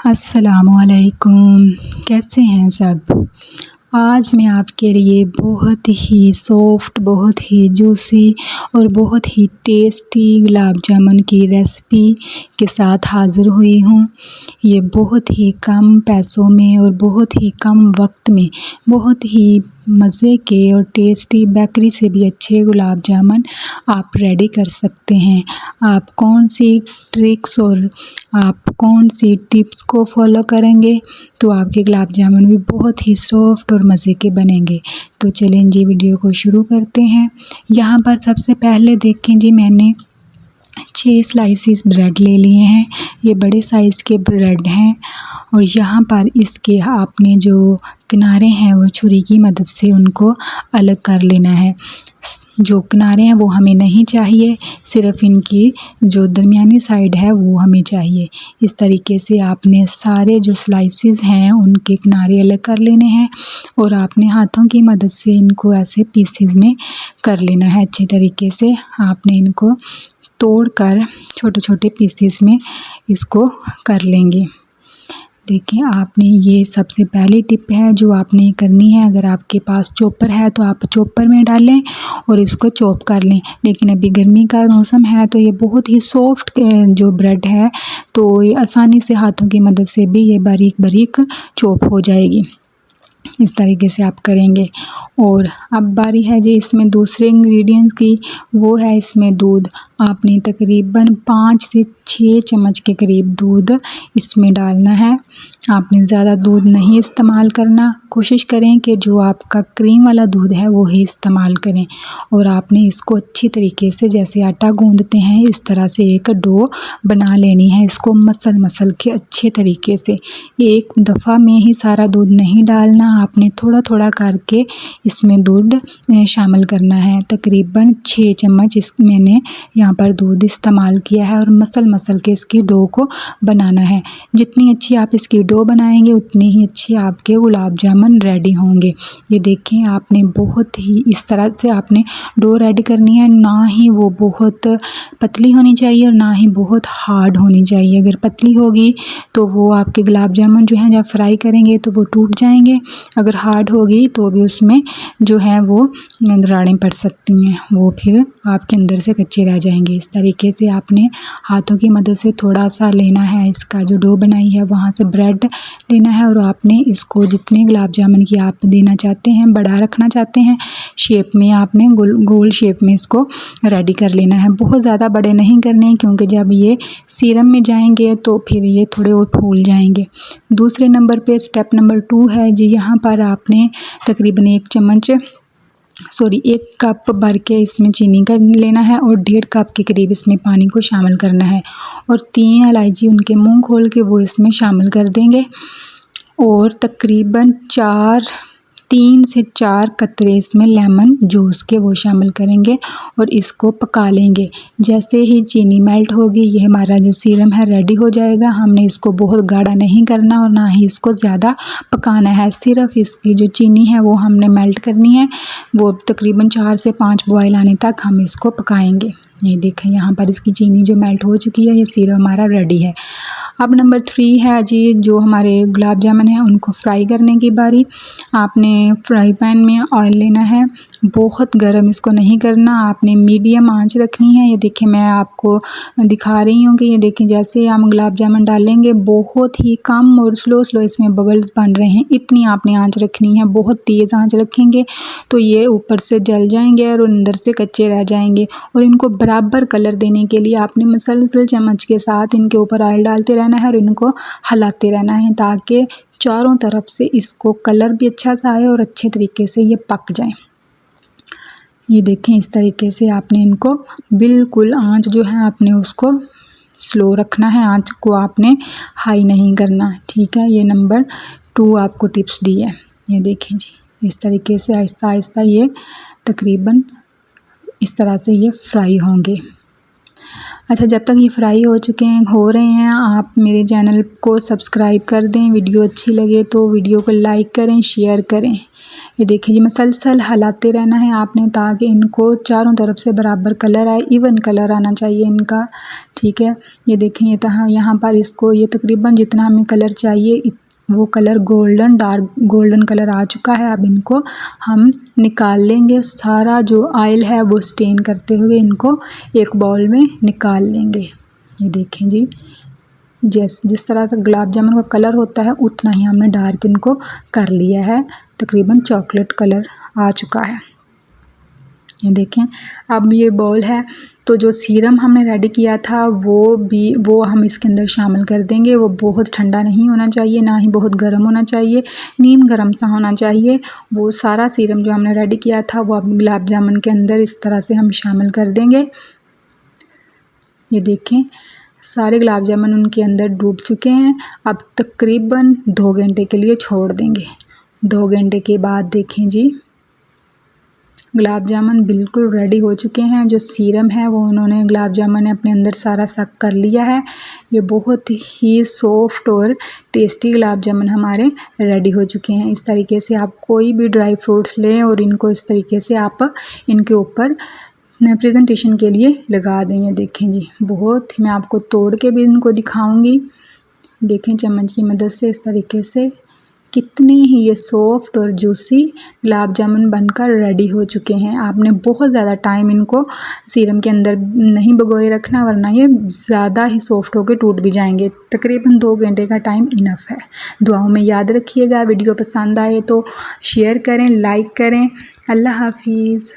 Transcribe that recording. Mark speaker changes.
Speaker 1: अस्सलामुअलैकुम, कैसे हैं सब। आज मैं आपके लिए बहुत ही सॉफ्ट, बहुत ही जूसी और बहुत ही टेस्टी गुलाब जामुन की रेसिपी के साथ हाज़िर हुई हूँ। ये बहुत ही कम पैसों में और बहुत ही कम वक्त में बहुत ही मज़े के और टेस्टी बेकरी से भी अच्छे गुलाब जामुन आप रेडी कर सकते हैं। आप कौन सी ट्रिक्स और आप कौन सी टिप्स को फॉलो करेंगे तो आपके गुलाब जामुन भी बहुत ही सॉफ्ट और मज़े के बनेंगे। तो चलें जी, वीडियो को शुरू करते हैं। यहाँ पर सबसे पहले देखें जी, मैंने 6 स्लाइसिस ब्रेड ले लिए हैं। ये बड़े साइज़ के ब्रेड हैं और यहाँ पर इसके आपने जो किनारे हैं वो छुरी की मदद से उनको अलग कर लेना है। जो किनारे हैं वो हमें नहीं चाहिए, सिर्फ़ इनकी जो दरमियानी साइड है वो हमें चाहिए। इस तरीके से आपने सारे जो स्लाइसिस हैं उनके किनारे अलग कर लेने हैं और आपने हाथों की मदद से इनको ऐसे पीसेस में कर लेना है। अच्छे तरीके से आपने इनको तोड़कर छोटे छोटे पीसेस में इसको कर लेंगे। देखिए, आपने ये सबसे पहली टिप है जो आपने करनी है। अगर आपके पास चॉपर है तो आप चॉपर में डालें और इसको चॉप कर लें। लेकिन अभी गर्मी का मौसम है तो ये बहुत ही सॉफ्ट जो ब्रेड है तो ये आसानी से हाथों की मदद से भी ये बारीक बारीक चॉप हो जाएगी। इस तरीके से आप करेंगे। और अब बारी है जी इसमें दूसरे इंग्रेडिएंट्स की, वो है इसमें दूध। आपने तकरीबन 5 से 6 चम्मच के करीब दूध इसमें डालना है। आपने ज़्यादा दूध नहीं इस्तेमाल करना, कोशिश करें कि जो आपका क्रीम वाला दूध है वो ही इस्तेमाल करें। और आपने इसको अच्छी तरीके से जैसे आटा गूंदते हैं इस तरह से एक डो बना लेनी है। इसको मसल के अच्छे तरीके से, एक दफ़ा में ही सारा दूध नहीं डालना, आपने थोड़ा थोड़ा करके इसमें दूध शामिल करना है। तकरीबन 6 चम्मच मैंने यहाँ पर दूध इस्तेमाल किया है और मसल के इसकी डो को बनाना है। जितनी अच्छी आप इसकी डो बनाएंगे उतनी ही अच्छे आपके गुलाब जामुन रेडी होंगे। ये देखें, आपने बहुत ही इस तरह से आपने डो रेडी करनी है। ना ही वो बहुत पतली होनी चाहिए और ना ही बहुत हार्ड होनी चाहिए। अगर पतली होगी तो वो आपके गुलाब जामुन जो हैं जब फ्राई करेंगे तो वो टूट जाएंगे। अगर हार्ड होगी तो भी उसमें जो है वो राड़ें पड़ सकती हैं, वो फिर आपके अंदर से कच्चे रह जाएंगे। इस तरीके से आपने हाथों की मदद से थोड़ा सा लेना है, इसका जो डो बनाई है वहाँ से ब्रेड लेना है और आपने इसको जितने गुलाब जामुन की आप देना चाहते हैं, बड़ा रखना चाहते हैं शेप में, आपने गोल शेप में इसको रेडी कर लेना है। बहुत ज़्यादा बड़े नहीं करने क्योंकि जब ये सीरम में जाएंगे तो फिर ये थोड़े और फूल जाएंगे। दूसरे नंबर पे स्टेप नंबर 2 है जी, यहाँ पर आपने तकरीबन 1 कप भर के इसमें चीनी का लेना है और 1.5 कप के करीब इसमें पानी को शामिल करना है और 3 इलायची उनके मुंह खोल के वो इसमें शामिल कर देंगे और तकरीबन 3 से 4 कतरे इसमें लेमन जूस के वो शामिल करेंगे और इसको पका लेंगे। जैसे ही चीनी मेल्ट होगी ये हमारा जो सीरम है रेडी हो जाएगा। हमने इसको बहुत गाढ़ा नहीं करना और ना ही इसको ज़्यादा पकाना है, सिर्फ इसकी जो चीनी है वो हमने मेल्ट करनी है। वो तकरीबन 4 से 5 बॉयल आने तक हम इसको पकाएंगे। ये देखें, यहाँ पर इसकी चीनी जो मेल्ट हो चुकी है, ये सीरम हमारा रेडी है। अब नंबर 3 है जी, जो हमारे गुलाब जामुन हैं उनको फ्राई करने की बारी। आपने फ्राई पैन में ऑयल लेना है, बहुत गर्म इसको नहीं करना, आपने मीडियम आंच रखनी है। ये देखें, मैं आपको दिखा रही हूँ कि ये देखें जैसे हम गुलाब जामुन डालेंगे बहुत ही कम और स्लो इसमें बबल्स बन रहे हैं, इतनी आपने आंच रखनी है। बहुत तेज़ आंच रखेंगे तो ये ऊपर से जल जाएंगे और अंदर से कच्चे रह जाएंगे। और इनको बराबर कलर देने के लिए आपने मसलसल चम्मच के साथ इनके ऊपर ऑयल डालते रहना है और इनको हिलाते रहना है ताकि चारों तरफ से इसको कलर भी अच्छा सा आए और अच्छे तरीके से ये पक जाए। ये देखें, इस तरीके से आपने इनको बिल्कुल आंच जो है आपने उसको स्लो रखना है, आंच को आपने हाई नहीं करना, ठीक है। ये नंबर 2 आपको टिप्स दी है। ये देखें जी, इस तरीके से आहिस्ता आहिस्ता ये तकरीबन इस तरह से ये फ्राई होंगे। अच्छा, जब तक ये फ्राई हो रहे हैं आप मेरे चैनल को सब्सक्राइब कर दें। वीडियो अच्छी लगे तो वीडियो को लाइक करें, शेयर करें। ये देखिए, ये मसलसल हिलाते रहना है आपने ताकि इनको चारों तरफ से बराबर कलर आए, इवन कलर आना चाहिए इनका, ठीक है। ये देखें, ये तो यहाँ पर इसको ये तकरीबन जितना हमें कलर चाहिए वो कलर डार्क गोल्डन कलर आ चुका है। अब इनको हम निकाल लेंगे, सारा जो ऑयल है वो स्टेन करते हुए इनको एक बाउल में निकाल लेंगे। ये देखें जी, जिस तरह से गुलाब जामुन का कलर होता है उतना ही हमने डार्क इनको कर लिया है, तकरीबन चॉकलेट कलर आ चुका है। ये देखें, अब ये बाउल है तो जो सीरम हमने रेडी किया था वो हम इसके अंदर शामिल कर देंगे। वो बहुत ठंडा नहीं होना चाहिए, ना ही बहुत गर्म होना चाहिए, नीम गर्म सा होना चाहिए। वो सारा सीरम जो हमने रेडी किया था वो अब गुलाब जामुन के अंदर इस तरह से हम शामिल कर देंगे। ये देखें, सारे गुलाब जामुन उनके अंदर डूब चुके हैं। अब तकरीबन 2 घंटे के लिए छोड़ देंगे। 2 घंटे के बाद देखें जी, गुलाब जामुन बिल्कुल रेडी हो चुके हैं। जो सीरम है वो उन्होंने गुलाब जामुन ने अपने अंदर सारा सक कर लिया है। ये बहुत ही सॉफ्ट और टेस्टी गुलाब जामुन हमारे रेडी हो चुके हैं। इस तरीके से आप कोई भी ड्राई फ्रूट्स लें और इनको इस तरीके से आप इनके ऊपर प्रेजेंटेशन के लिए लगा दें। ये देखें जी, बहुत मैं आपको तोड़ के भी इनको दिखाऊंगी। देखें चम्मच की मदद से इस तरीके से कितने ही ये सॉफ्ट और जूसी गुलाब जामुन बनकर रेडी हो चुके हैं। आपने बहुत ज़्यादा टाइम इनको सीरम के अंदर नहीं भिगोए रखना, वरना ये ज़्यादा ही सॉफ्ट होकर टूट भी जाएंगे। तकरीबन 2 घंटे का टाइम इनफ है। दुआओं में याद रखिएगा। वीडियो पसंद आए तो शेयर करें, लाइक करें। अल्लाह हाफिज़।